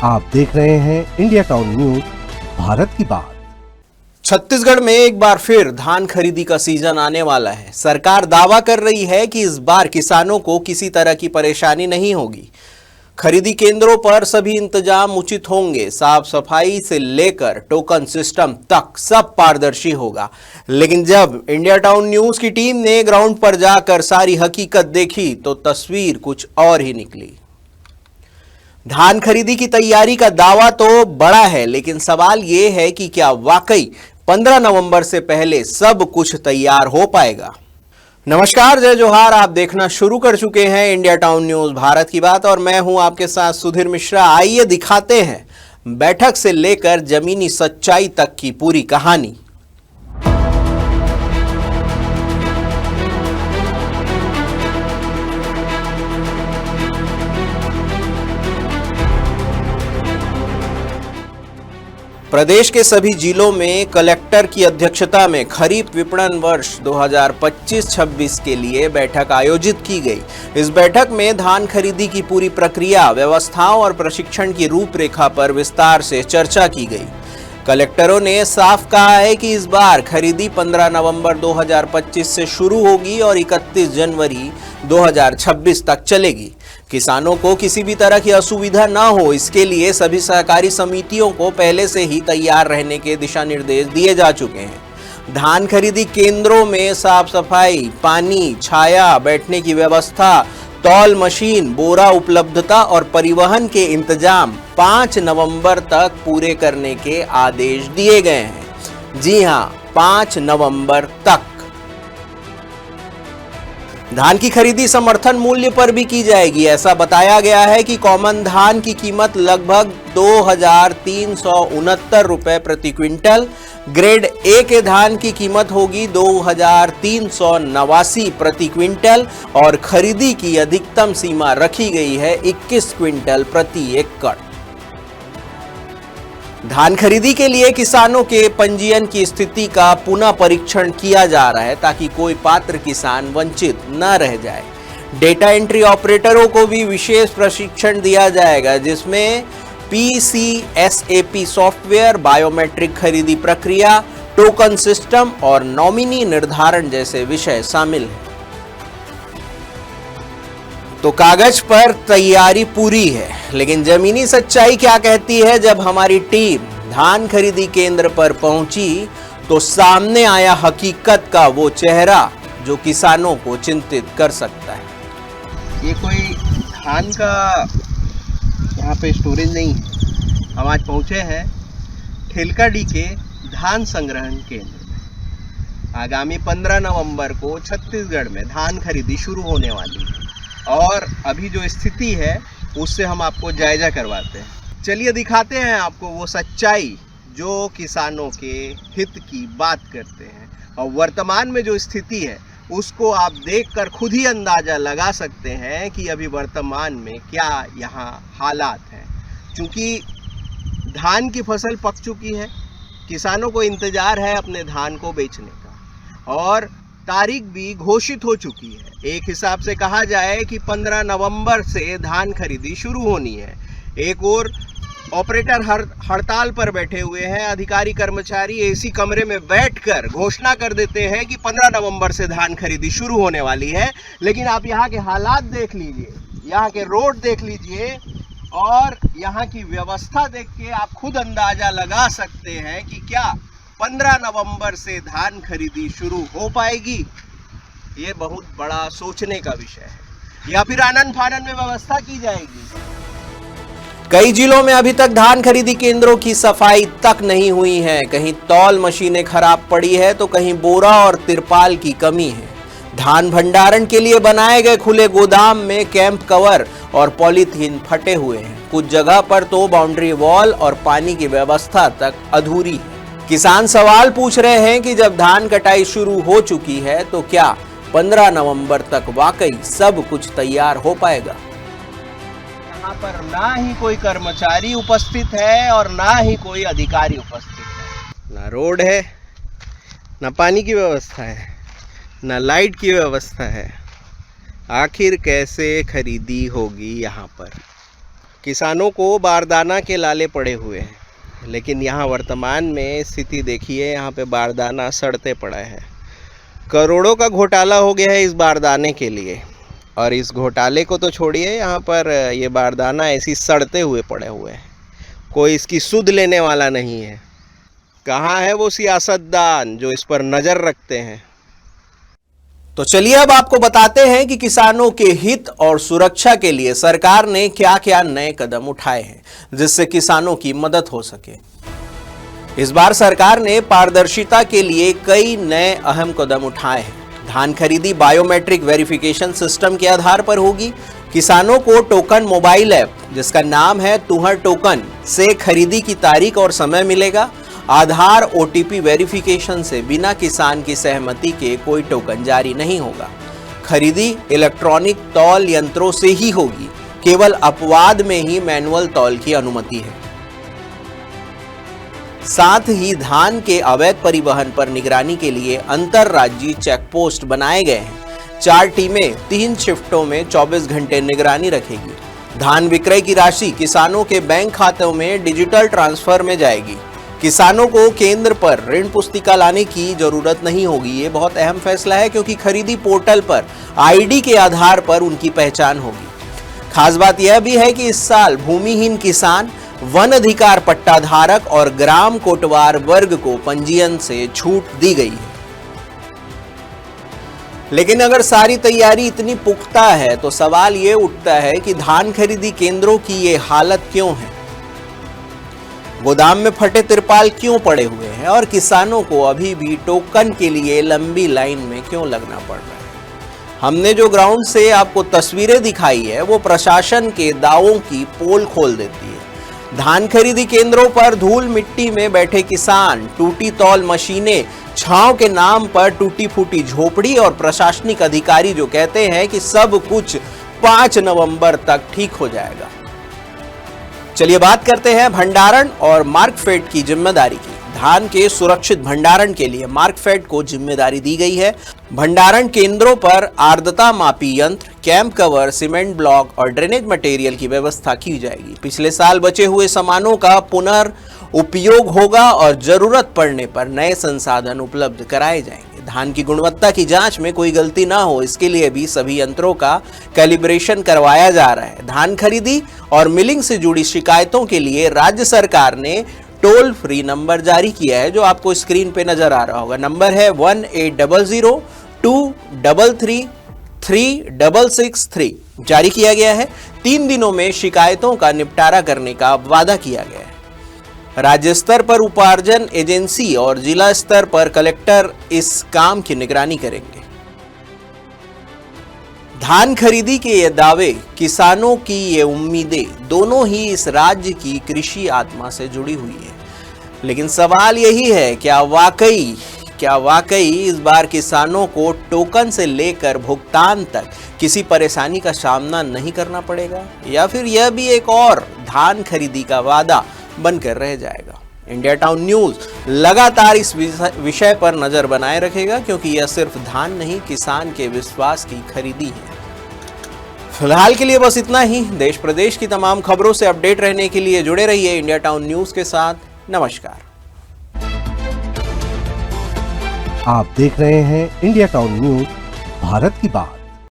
आप देख रहे हैं इंडिया टाउन न्यूज, भारत की बात। छत्तीसगढ़ में एक बार फिर धान खरीदी का सीजन आने वाला है। सरकार दावा कर रही है कि इस बार किसानों को किसी तरह की परेशानी नहीं होगी। खरीदी केंद्रों पर सभी इंतजाम उचित होंगे। साफ सफाई से लेकर टोकन सिस्टम तक सब पारदर्शी होगा। लेकिन जब इंडिया टाउन न्यूज की टीम ने ग्राउंड पर जाकर सारी हकीकत देखी तो तस्वीर कुछ और ही निकली। धान खरीदी की तैयारी का दावा तो बड़ा है, लेकिन सवाल यह है कि क्या वाकई 15 नवंबर से पहले सब कुछ तैयार हो पाएगा। नमस्कार, जय जोहार। आप देखना शुरू कर चुके हैं इंडिया टाउन न्यूज, भारत की बात, और मैं हूं आपके साथ सुधीर मिश्रा। आइए दिखाते हैं बैठक से लेकर जमीनी सच्चाई तक की पूरी कहानी। प्रदेश के सभी जिलों में कलेक्टर की अध्यक्षता में खरीफ विपणन वर्ष 2025-26 के लिए बैठक आयोजित की गई। इस बैठक में धान खरीदी की पूरी प्रक्रिया, व्यवस्थाओं और प्रशिक्षण की रूपरेखा पर विस्तार से चर्चा की गई। कलेक्टरों ने साफ कहा है कि इस बार खरीदी 15 नवंबर 2025 से शुरू होगी और 31 जनवरी 2026 तक चलेगी। किसानों को किसी भी तरह की असुविधा न हो, इसके लिए सभी सहकारी समितियों को पहले से ही तैयार रहने के दिशा निर्देश दिए जा चुके हैं। धान खरीदी केंद्रों में साफ सफाई, पानी, छाया, बैठने की व्यवस्था, तौल मशीन, बोरा उपलब्धता और परिवहन के इंतजाम 5 नवंबर तक पूरे करने के आदेश दिए गए हैं। जी हां, 5 नवंबर तक। धान की खरीदी समर्थन मूल्य पर भी की जाएगी। ऐसा बताया गया है कि कॉमन धान की कीमत लगभग 2369 रुपए प्रति क्विंटल, ग्रेड ए के धान की कीमत होगी 2389 प्रति क्विंटल और खरीदी की अधिकतम सीमा रखी गई है 21 क्विंटल प्रति एकड़। धान खरीदी के लिए किसानों के पंजीयन की स्थिति का पुनः परीक्षण किया जा रहा है ताकि कोई पात्र किसान वंचित न रह जाए। डेटा एंट्री ऑपरेटरों को भी विशेष प्रशिक्षण दिया जाएगा, जिसमें PCSAP सॉफ्टवेयर, बायोमेट्रिक खरीदी प्रक्रिया, टोकन सिस्टम और नॉमिनी निर्धारण जैसे विषय शामिल हैं। तो कागज पर तैयारी पूरी है, लेकिन जमीनी सच्चाई क्या कहती है? जब हमारी टीम धान खरीदी केंद्र पर पहुंची तो सामने आया हकीकत का वो चेहरा जो किसानों को चिंतित कर सकता है। ये कोई धान का यहाँ पे स्टोरेज नहीं है। हम आज पहुंचे हैं ठेलकाडी के धान संग्रहण केंद्र में। आगामी 15 नवंबर को छत्तीसगढ़ में धान खरीदी शुरू होने वाली है और अभी जो स्थिति है उससे हम आपको जायजा करवाते हैं। चलिए दिखाते हैं आपको वो सच्चाई जो किसानों के हित की बात करते हैं, और वर्तमान में जो स्थिति है उसको आप देखकर खुद ही अंदाजा लगा सकते हैं कि अभी वर्तमान में क्या यहाँ हालात हैं। क्योंकि धान की फसल पक चुकी है, किसानों को इंतजार है अपने धान को बेचने का और तारीख भी घोषित हो चुकी है। एक हिसाब से कहा जाए कि 15 नवंबर से धान खरीदी शुरू होनी है। एक और ऑपरेटर हड़ताल पर बैठे हुए हैं। अधिकारी कर्मचारी एसी कमरे में बैठकर घोषणा कर देते हैं कि 15 नवंबर से धान खरीदी शुरू होने वाली है। लेकिन आप यहाँ के हालात देख लीजिए, यहाँ के रोड देख लीजिए और यहाँ की व्यवस्था देख के आप खुद अंदाजा लगा सकते हैं कि क्या 15 नवंबर से धान खरीदी शुरू हो पाएगी। ये बहुत बड़ा सोचने का विषय है, या फिर आनन फानन में व्यवस्था की जाएगी। कई जिलों में अभी तक धान खरीदी केंद्रों की सफाई तक नहीं हुई है। कहीं तौल मशीनें खराब पड़ी है तो कहीं बोरा और तिरपाल की कमी है। धान भंडारण के लिए बनाए गए खुले गोदाम में कैंप कवर और पॉलीथीन फटे हुए हैं। कुछ जगह पर तो बाउंड्री वॉल और पानी की व्यवस्था तक अधूरी है। किसान सवाल पूछ रहे हैं कि जब धान कटाई शुरू हो चुकी है तो क्या 15 नवंबर तक वाकई सब कुछ तैयार हो पाएगा। यहाँ पर ना ही कोई कर्मचारी उपस्थित है और ना ही कोई अधिकारी उपस्थित है। ना रोड है, ना पानी की व्यवस्था है, ना लाइट की व्यवस्था है। आखिर कैसे खरीदी होगी यहाँ पर? किसानों को बारदाना के लाले पड़े हुए हैं, लेकिन यहाँ वर्तमान में स्थिति देखिए, यहाँ पे बारदाना सड़ते पड़ा है। करोड़ों का घोटाला हो गया है इस बारदाने के लिए, और इस घोटाले को तो छोड़िए, यहाँ पर ये बारदाना ऐसी सड़ते हुए पड़े हुए हैं, कोई इसकी सुध लेने वाला नहीं है। कहाँ है वो सियासतदान जो इस पर नज़र रखते हैं? तो चलिए अब आपको बताते हैं कि किसानों के हित और सुरक्षा के लिए सरकार ने क्या क्या नए कदम उठाए हैं जिससे किसानों की मदद हो सके। इस बार सरकार ने पारदर्शिता के लिए कई नए अहम कदम उठाए हैं। धान खरीदी बायोमेट्रिक वेरिफिकेशन सिस्टम के आधार पर होगी। किसानों को टोकन मोबाइल ऐप जिसका नाम है तुहर टोकन से खरीदी की तारीख और समय मिलेगा। आधार OTP वेरिफिकेशन से बिना किसान की सहमति के कोई टोकन जारी नहीं होगा। खरीदी इलेक्ट्रॉनिक तौल यंत्रों से ही होगी, केवल अपवाद में ही मैनुअल तौल की अनुमति है। साथ ही धान के अवैध परिवहन पर निगरानी के लिए अंतरराज्यीय चेकपोस्ट बनाए गए हैं। 4 टीमें 3 शिफ्टों में 24 घंटे निगरानी रखेगी। धान विक्रय की राशि किसानों के बैंक खातों में डिजिटल ट्रांसफर में जाएगी। किसानों को केंद्र पर ऋण पुस्तिका लाने की जरूरत नहीं होगी। ये बहुत अहम फैसला है क्योंकि खरीदी पोर्टल पर ID के आधार पर उनकी पहचान होगी। खास बात यह भी है कि इस साल भूमिहीन किसान, वन अधिकार पट्टाधारक और ग्राम कोटवार वर्ग को पंजीयन से छूट दी गई है। लेकिन अगर सारी तैयारी इतनी पुख्ता है तो सवाल ये उठता है कि धान खरीदी केंद्रों की ये हालत क्यों है? गोदाम में फटे तिरपाल क्यों पड़े हुए हैं और किसानों को अभी भी टोकन के लिए लंबी लाइन में क्यों लगना पड़ रहा है? हमने जो ग्राउंड से आपको तस्वीरें दिखाई है वो प्रशासन के दावों की पोल खोल देती है। धान खरीदी केंद्रों पर धूल मिट्टी में बैठे किसान, टूटी तौल मशीनें, छांव के नाम पर टूटी फूटी झोपड़ी और प्रशासनिक अधिकारी जो कहते हैं कि सब कुछ 5 नवंबर तक ठीक हो जाएगा। चलिए बात करते हैं भंडारण और मार्कफेड की जिम्मेदारी की। धान के सुरक्षित भंडारण के लिए मार्कफेड को जिम्मेदारी दी गई है। भंडारण केंद्रों पर आर्द्रता मापी यंत्र, कैंप कवर, सीमेंट ब्लॉक और ड्रेनेज मटेरियल की व्यवस्था की जाएगी। पिछले साल बचे हुए सामानों का पुनर्उपयोग होगा और जरूरत पड़ने पर नए संसाधन उपलब्ध कराए जाएंगे। धान की गुणवत्ता की जांच में कोई गलती ना हो, इसके लिए भी सभी यंत्रों का कैलिब्रेशन करवाया जा रहा है। धान खरीदी और मिलिंग से जुड़ी शिकायतों के लिए राज्य सरकार ने टोल फ्री नंबर जारी किया है जो आपको स्क्रीन पे नजर आ रहा होगा। नंबर है 1800-233-3663 जारी किया गया है। 3 दिनों में शिकायतों का निपटारा करने का वादा किया गया है। राज्य स्तर पर उपार्जन एजेंसी और जिला स्तर पर कलेक्टर इस काम की निगरानी करेंगे। धान खरीदी के ये दावे, किसानों की ये उम्मीदें दोनों ही इस राज्य की कृषि आत्मा से जुड़ी हुई है। लेकिन सवाल यही है, क्या वाकई इस बार किसानों को टोकन से लेकर भुगतान तक किसी परेशानी का सामना नहीं करना पड़ेगा, या फिर यह भी एक और धान खरीदी का वादा बनकर रह जाएगा? इंडिया टाउन न्यूज लगातार इस विषय पर नजर बनाए रखेगा क्योंकि यह सिर्फ धान नहीं, किसान के विश्वास की खरीदी है। फिलहाल के लिए बस इतना ही। देश प्रदेश की तमाम खबरों से अपडेट रहने के लिए जुड़े रहिए इंडिया टाउन न्यूज के साथ। नमस्कार। आप देख रहे हैं इंडिया टाउन न्यूज, भारत की बात।